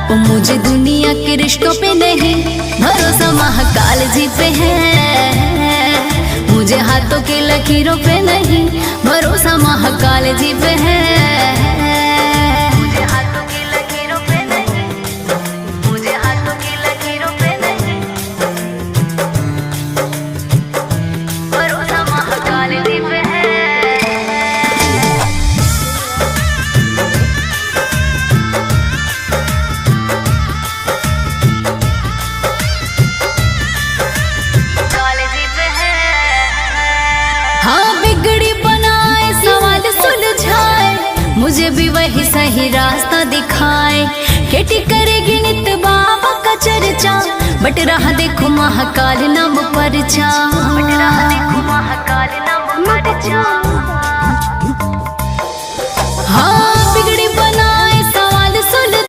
वो मुझे दुनिया के रिश्तों पे नहीं, भरोसा महाकाल जी पे है। मुझे हाथों की लकीरों पे नहीं, भरोसा महाकाल जी पे है। मुझे हाथों की लकीरों पे नहीं, मुझे हाथों की लकीरों पे नहीं, भरोसा महाकाल जी पे है। हाँ बिगड़ी बनाए सवाल सुलझाए, मुझे भी वही सही रास्ता दिखाए। केटी करेगी नित बाबा का चर्चा, बट रहा देखो महाकाल नाम परचा, बट रहा देखो महाकाल नाम परचा। हाँ